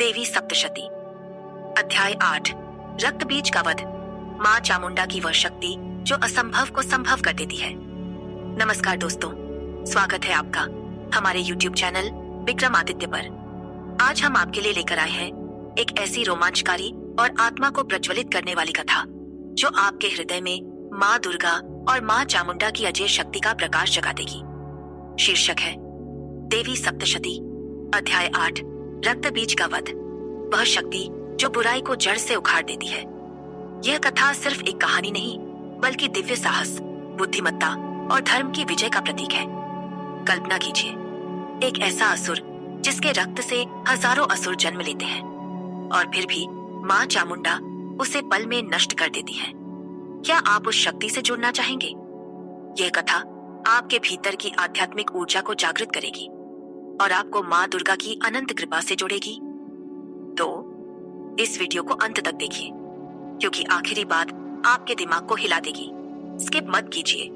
देवी सप्तशती। अध्याय 8। रक्त बीज का वध। माँ चामुंडा की वह शक्ति जो असंभव को संभव कर देती है। नमस्कार दोस्तों, स्वागत है आपका हमारे YouTube चैनल विक्रमादित्य पर। आज हम आपके लिए लेकर आए हैं एक ऐसी रोमांचकारी और आत्मा को प्रज्वलित करने वाली कथा जो आपके हृदय में माँ दुर्गा और माँ चामुंडा की अजय शक्ति का प्रकाश जगा देगी। शीर्षक है देवी सप्तशती, अध्याय 8। रक्त बीज का वध। वह शक्ति जो बुराई को जड़ से उखाड़ देती है। यह कथा सिर्फ एक कहानी नहीं, बल्कि दिव्य साहस, बुद्धिमत्ता और धर्म की विजय का प्रतीक है। कल्पना कीजिए, एक ऐसा असुर जिसके रक्त से हजारों असुर जन्म लेते हैं और फिर भी माँ चामुंडा उसे पल में नष्ट कर देती है। क्या आप उस शक्ति से जुड़ना चाहेंगे? यह कथा आपके भीतर की आध्यात्मिक ऊर्जा को जागृत करेगी और आपको माँ दुर्गा की अनंत कृपा से जोड़ेगी। तो इस वीडियो को अंत तक देखिए, क्योंकि आखिरी बात आपके दिमाग को हिला देगी। स्किप मत कीजिए,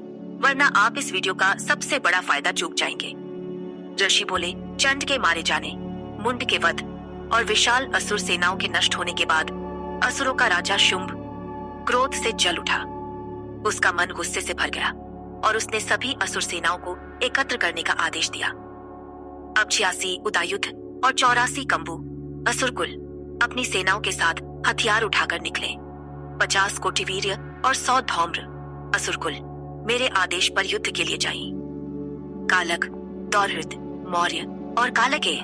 वरना आप इस वीडियो का सबसे बड़ा फायदा चूक जाएंगे। ऋषि बोले, चंड के मारे जाने, मुंड के वध और विशाल असुर सेनाओं के नष्ट होने के बाद असुरों का राजा शुंभ क्रोध से जल उठा। उसका मन गुस्से से भर गया और उसने सभी असुर सेनाओं को एकत्र करने का आदेश दिया। अब 86 उदायुध और 84 कंबु असुर कुल अपनी सेनाओं के साथ हथियार उठाकर निकले। 50 कोटि वीर्य और 100 धौम्र असुर कुल मेरे आदेश पर युद्ध के लिए जाएं। कालक, दौर्हृद, मौर्य और कालकेय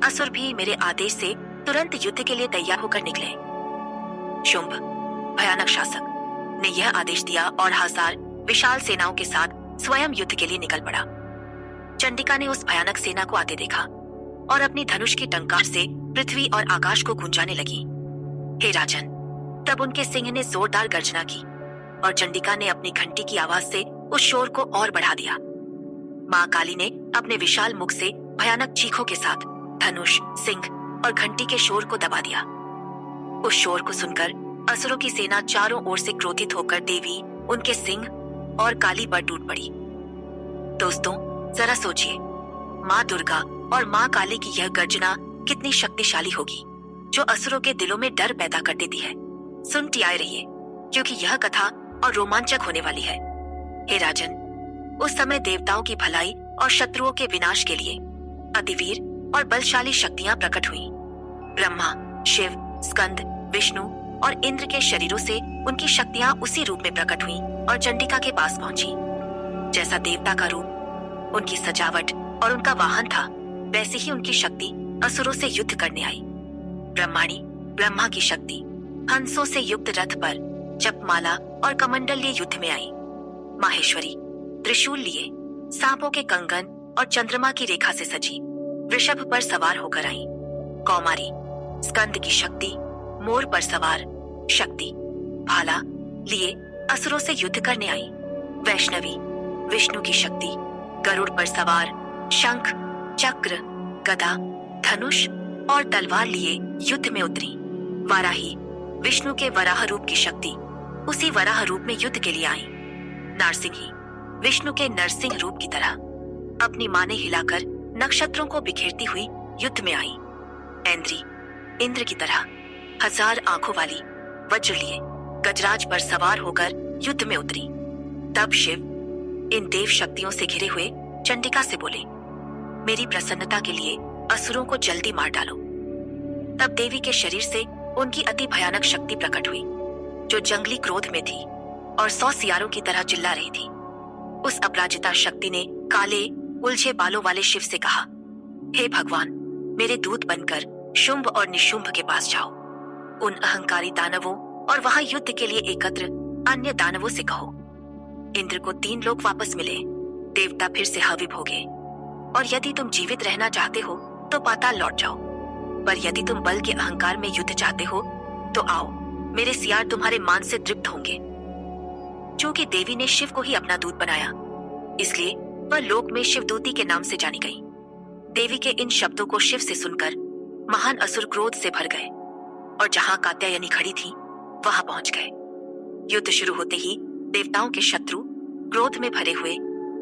असुर भी मेरे आदेश से तुरंत युद्ध के लिए तैयार होकर निकले। शुंभ, भयानक शासक, ने यह आदेश दिया और 1000 विशाल सेनाओं के साथ स्वयं युद्ध के लिए निकल पड़ा। चंडिका ने उस भयानक सेना को आते देखा और अपनी धनुष की टंकार से पृथ्वी और आकाश को गुंजाने लगी। हे राजन, तब उनके सिंह ने जोरदार गर्जना की और चंडिका ने अपनी घंटी की आवाज से उस शोर को और बढ़ा दिया। माँ काली ने अपने विशाल मुख से भयानक चीखों के साथ धनुष, सिंह और घंटी के शोर को दबा दिया। उस शोर को सुनकर असुरों की सेना चारों ओर से क्रोधित होकर देवी, उनके सिंह और काली पर टूट पड़ी। दोस्तों, जरा सोचिए, माँ दुर्गा और माँ काली की यह गर्जना कितनी शक्तिशाली होगी, जो असुरों के दिलों में डर पैदा कर देती है। सुनती आए रहिए, क्योंकि यह कथा और रोमांचक होने वाली है। हे राजन, उस समय देवताओं की भलाई और शत्रुओं के विनाश के लिए अतिवीर और बलशाली शक्तियां प्रकट हुई। ब्रह्मा, शिव, स्कंद, विष्णु और इंद्र के शरीरों से उनकी शक्तियां उसी रूप में प्रकट हुई और चंडिका के पास पहुंची। जैसा देवता का रूप, उनकी सजावट और उनका वाहन था, वैसी ही उनकी शक्ति असुरों से युद्ध करने आई। ब्रह्माणी, ब्रह्मा की शक्ति, हंसों से युक्त रथ पर जपमाला और कमंडल लिए युद्ध में आई। माहेश्वरी, त्रिशूल लिए, सांपों के कंगन और चंद्रमा की रेखा से सजी वृषभ पर सवार होकर आई। कौमारी, स्कंद की शक्ति, मोर पर सवार शक्ति, भाला लिए असुरों से युद्ध करने आई। वैष्णवी, विष्णु की शक्ति, गरुड़ पर सवार शंख, चक्र, गदा, धनुष और तलवार लिए युद्ध में उतरी। वाराही, विष्णु के वराह रूप की शक्ति, उसी वराह रूप में युद्ध के लिए आई। नारसिंही, विष्णु के नरसिंह रूप की तरह अपनी माने हिलाकर नक्षत्रों को बिखेरती हुई युद्ध में आई। ऐन्द्री, इंद्र की तरह 1000 आंखों वाली वज्र लिए गजराज पर सवार होकर युद्ध में उतरी। तब शिव इन देव शक्तियों से घिरे हुए चंडिका से बोले, मेरी प्रसन्नता के लिए असुरों को जल्दी मार डालो। तब देवी के शरीर से उनकी अति भयानक शक्ति प्रकट हुई, जो जंगली क्रोध में थी और 100 सियारों की तरह चिल्ला रही थी। उस अपराजिता शक्ति ने काले उलझे बालों वाले शिव से कहा, हे भगवान, मेरे दूत बनकर शुंभ और निशुंभ के पास जाओ। उन अहंकारी दानवों और वहां युद्ध के लिए एकत्र अन्य दानवों से कहो, इंद्र को 3 लोक वापस मिले, देवता फिर से हावी भोगे, और यदि तुम जीवित रहना चाहते हो तो पाताल लौट जाओ, पर यदि तुम बल के अहंकार में युद्ध चाहते हो तो आओ, मेरे सियार तुम्हारे मान से तृप्त होंगे। चूंकि देवी ने शिव को ही अपना दूत बनाया, इसलिए वह लोक में शिवदूती के नाम से जानी गई। देवी के इन शब्दों को शिव से सुनकर महान असुर क्रोध से भर गए और जहां कात्यायनी खड़ी थी वहां पहुंच गए। युद्ध शुरू होते ही देवताओं के शत्रु क्रोध में भरे हुए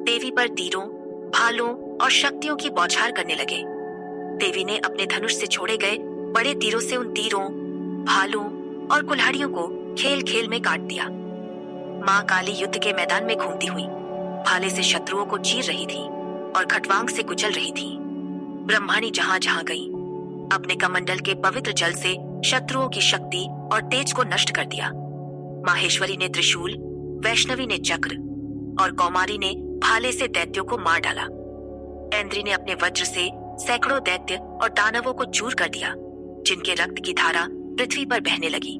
देवी पर तीरों, भालों और शक्तियों की बौछार करने लगे। देवी ने अपने धनुष से छोड़े गए बड़े तीरों से उन तीरों, भालों और कुल्हाड़ियों को खेल खेल में काट दिया। माँ काली युद्ध के मैदान में घूमती हुई भाले से शत्रुओं को चीर रही थी और खटवांग से कुचल रही थी। ब्रह्माणी जहां जहां गई अपने कमंडल के पवित्र जल से शत्रुओं की शक्ति और तेज को नष्ट कर दिया। माहेश्वरी ने त्रिशूल, वैष्णवी ने चक्र और कौमारी ने भाले से दैत्यों को मार डाला। ऐन्द्री ने अपने वज्र से सैकड़ों दैत्य और दानवों को चूर कर दिया, जिनके रक्त की धारा पृथ्वी पर बहने लगी।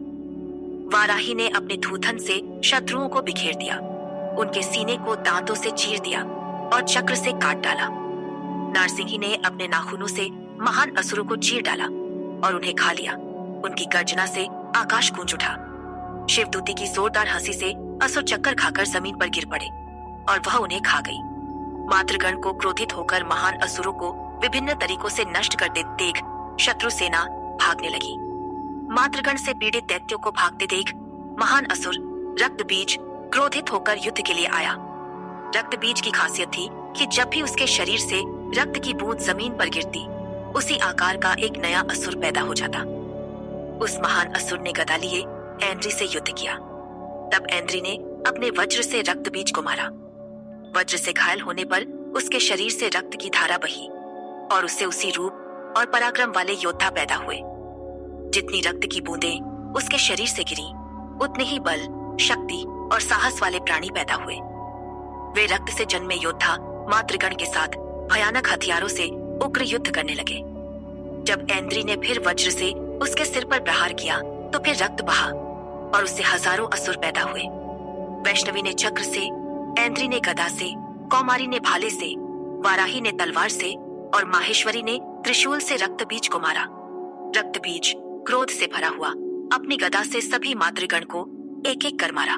वाराही ने अपने थूथन से शत्रुओं को बिखेर दिया, उनके सीने को दांतों से चीर दिया और चक्र से काट डाला। नारसिंही ने अपने नाखूनों से महान असुरों को चीर डाला और उन्हें खा लिया। उनकी गर्जना से आकाश गूंज उठा। शिवदूती की जोरदार हंसी से असुर चक्कर खाकर जमीन पर गिर पड़े और वह उन्हें खा गई। मातृगण को क्रोधित होकर महान असुरों को विभिन्न तरीकों से नष्ट करते देख शत्रु सेना भागने लगी। मातृगण से पीड़ित दैत्यों को भागते देख महान असुर रक्तबीज क्रोधित होकर युद्ध के लिए आया। रक्तबीज की खासियत थी कि जब भी उसके शरीर से रक्त की बूंद जमीन पर गिरती, उसी आकार का एक नया असुर पैदा हो जाता। उस महान असुर ने गदा लिए ऐन्द्री से युद्ध किया। तब ऐन्द्री ने अपने वज्र से रक्तबीज को मारा। वज्र से घायल होने पर उसके शरीर से रक्त की धारा बही और उससे उसी रूप और पराक्रम वाले योद्धा पैदा हुए। जितनी रक्त की बूंदें उसके शरीर से गिरी, उतने ही बल, शक्ति और साहस वाले प्राणी पैदा हुए। वे रक्त से जन्मे योद्धा मातृगण के साथ भयानक हथियारों से उग्र युद्ध करने लगे। जब ऐन्द्री ने फिर वज्र से उसके सिर पर प्रहार किया तो फिर रक्त बहा और उससे हजारों असुर पैदा हुए। वैष्णवी ने चक्र से, ऐन्द्री ने गदा से, कौमारी ने भाले से, वाराही ने तलवार से और माहेश्वरी ने त्रिशूल से रक्तबीज को मारा। रक्तबीज क्रोध से भरा हुआ अपनी गदा से सभी मातृगण को एक एक कर मारा।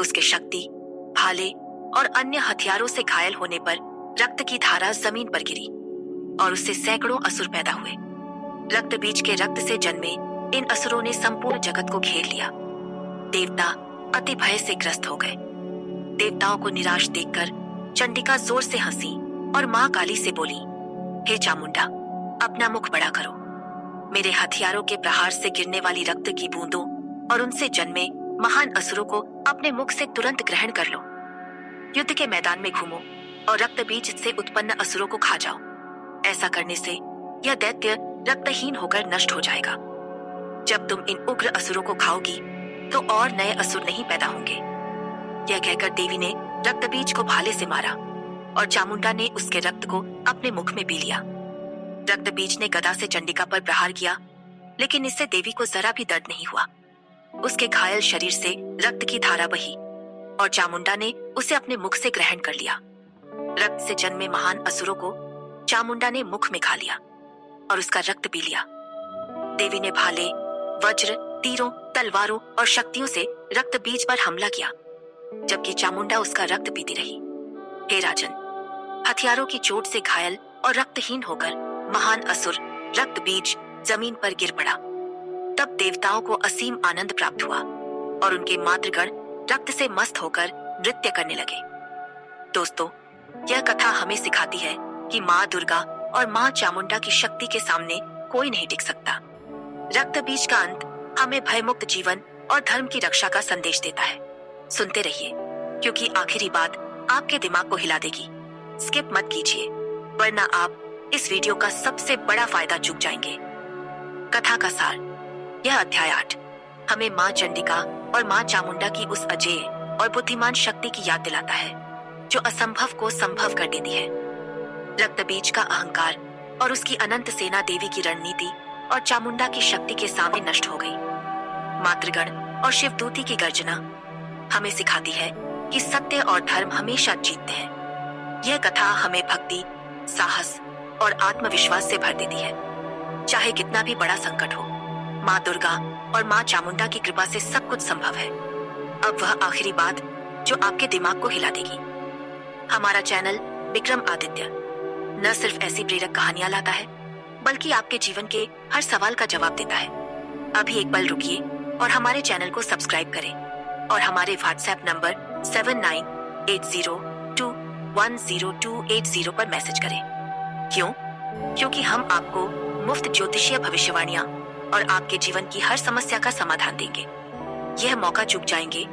उसके शक्ति, भाले और अन्य हथियारों से घायल होने पर रक्त की धारा जमीन पर गिरी और उससे सैकड़ों असुर पैदा हुए। रक्तबीज के रक्त से जन्मे इन असुरों ने संपूर्ण जगत को घेर लिया। देवता अति भय से ग्रस्त हो गए। देवताओं को निराश देखकर चंडिका जोर से हंसी और मां काली से बोली, हे चामुंडा, अपना मुख बड़ा करो। मेरे हथियारों के प्रहार से गिरने वाली रक्त की बूंदों और उनसे जन्मे महान असुरों को अपने मुख से तुरंत ग्रहण कर लो। युद्ध के मैदान में घूमो और रक्तबीज से उत्पन्न असुरों को खा जाओ। ऐसा करने से यह दैत्य रक्तहीन होकर नष्ट हो जाएगा। जब तुम इन उग्र असुरों को खाओगी तो और नए असुर नहीं पैदा होंगे। यह कहकर देवी ने रक्तबीज को भाले से मारा और चामुंडा ने उसके रक्त को अपने मुख में पी लिया। रक्तबीज ने गदा से चंडिका पर प्रहार किया, लेकिन इससे देवी को जरा भी दर्द नहीं हुआ। उसके घायल शरीर से रक्त की धारा बही और चामुंडा ने उसे अपने मुख से ग्रहण कर लिया। रक्त से जन्मे महान असुरों को चामुंडा ने मुख में खा लिया और उसका रक्त पी लिया। देवी ने भाले, वज्र, तीरों, तलवारों और शक्तियों से रक्तबीज पर हमला किया, जबकि चामुंडा उसका रक्त पीती रही। हे राजन, हथियारों की चोट से घायल और रक्तहीन होकर महान असुर रक्तबीज जमीन पर गिर पड़ा। तब देवताओं को असीम आनंद प्राप्त हुआ और उनके मातृगण रक्त से मस्त होकर नृत्य करने लगे। दोस्तों, यह कथा हमें सिखाती है कि माँ दुर्गा और माँ चामुंडा की शक्ति के सामने कोई नहीं टिक सकता। रक्तबीज का अंत हमें भयमुक्त जीवन और धर्म की रक्षा का संदेश देता है। सुनते रहिए, क्योंकि आखिरी बात आपके दिमाग को हिला देगी। स्किप मत कीजिए, वरना आप इस वीडियो का सबसे बड़ा फायदा चूक जाएंगे। कथा का सार। यह अध्याय 8 हमें माँ चंडिका और माँ चामुंडा की उस अजेय और बुद्धिमान शक्ति की याद दिलाता है, जो असंभव को संभव कर देती है। रक्तबीज का अहंकार और उसकी अनंत सेना देवी की रणनीति और चामुंडा की शक्ति के सामने नष्ट हो गई। मातृगण और शिवदूती की गर्जना हमें सिखाती है कि सत्य और धर्म हमेशा जीतते हैं। यह कथा हमें भक्ति, साहस और आत्मविश्वास से भर देती है। चाहे कितना भी बड़ा संकट हो, माँ दुर्गा और माँ चामुंडा की कृपा से सब कुछ संभव है। अब वह आखिरी बात जो आपके दिमाग को हिला देगी। हमारा चैनल विक्रम आदित्य न सिर्फ ऐसी प्रेरक कहानियां लाता है, बल्कि आपके जीवन के हर सवाल का जवाब देता है। अभी एक पल रुकिए और हमारे चैनल को सब्सक्राइब करें और हमारे व्हाट्सएप नंबर 7980210280 पर मैसेज करें। क्यों? क्योंकि हम आपको मुफ्त ज्योतिषीय भविष्यवाणियां और आपके जीवन की हर समस्या का समाधान देंगे। यह मौका चूक जाएंगे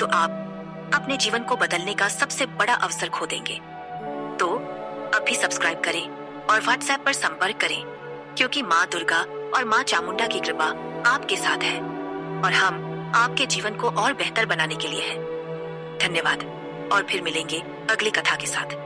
तो आप अपने जीवन को बदलने का सबसे बड़ा अवसर खो देंगे। तो अभी सब्सक्राइब करें और व्हाट्सएप पर संपर्क करें, क्योंकि माँ दुर्गा और माँ चामुंडा की कृपा आपके साथ है और हम आपके जीवन को और बेहतर बनाने के लिए हैं। धन्यवाद और फिर मिलेंगे अगली कथा के साथ।